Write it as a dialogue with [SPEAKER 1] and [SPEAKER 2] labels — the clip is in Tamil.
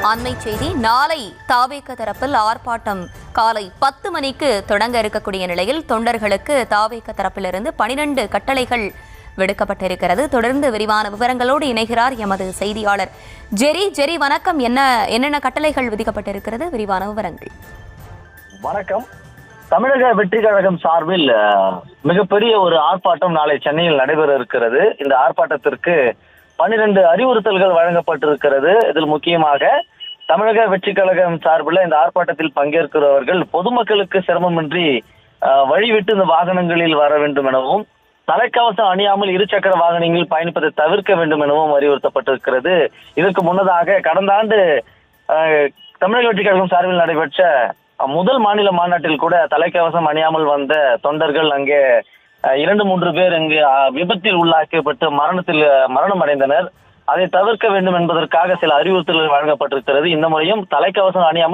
[SPEAKER 1] அண்மை செய்தி. நாளை தாவேக தரப்பில் ஆர்ப்பாட்டம் காலை 10 மணிக்கு தொடங்க இருக்கக்கூடிய நிலையில் தொண்டர்களுக்கு தாவேக தரப்பிலிருந்து 12 கட்டளைகள் விடுக்கப்பட்டிருக்கிறது. தொடர்ந்து விரிவான விவரங்களோடு இணைகிறார் எமது செய்தியாளர் ஜெரி. வணக்கம். என்னென்ன கட்டளைகள் விதிக்கப்பட்டிருக்கிறது? விரிவான விவரங்கள்.
[SPEAKER 2] வணக்கம். தமிழக வெற்றி கழகம் சார்பில் மிகப்பெரிய ஒரு ஆர்ப்பாட்டம் நாளை சென்னையில் நடைபெற இருக்கிறது. இந்த ஆர்ப்பாட்டத்திற்கு 12 அறிவுறுத்தல்கள் வழங்கப்பட்டிருக்கிறது. இதில் முக்கியமாக தமிழக வெற்றி கழகம் சார்பில் இந்த ஆர்ப்பாட்டத்தில் பங்கேற்கிறவர்கள் பொதுமக்களுக்கு சிரமமின்றி வழிவிட்டு இந்த வாகனங்களில் வர வேண்டும் எனவும், தலைக்கவசம் அணியாமல் இருசக்கர வாகனங்களில் பயணிப்பதை தவிர்க்க வேண்டும் எனவும் அறிவுறுத்தப்பட்டிருக்கிறது. இதற்கு முன்னதாக கடந்த ஆண்டு தமிழக வெற்றி கழகம் சார்பில் நடைபெற்ற முதல் மாநில மாநாட்டில் கூட தலைக்கவசம் அணியாமல் வந்த தொண்டர்கள் அங்கே 2-3 பேர் இங்கு விபத்தில் உள்ளாக்கப்பட்டு மரணம் அடைந்தனர். அதை தவிர்க்க வேண்டும் என்பதற்காக சில அறிவுறுத்தல்கள் வழங்கப்பட்டிருக்கிறது. இந்த முறையும் தலைக்கவசம் அணியாமல்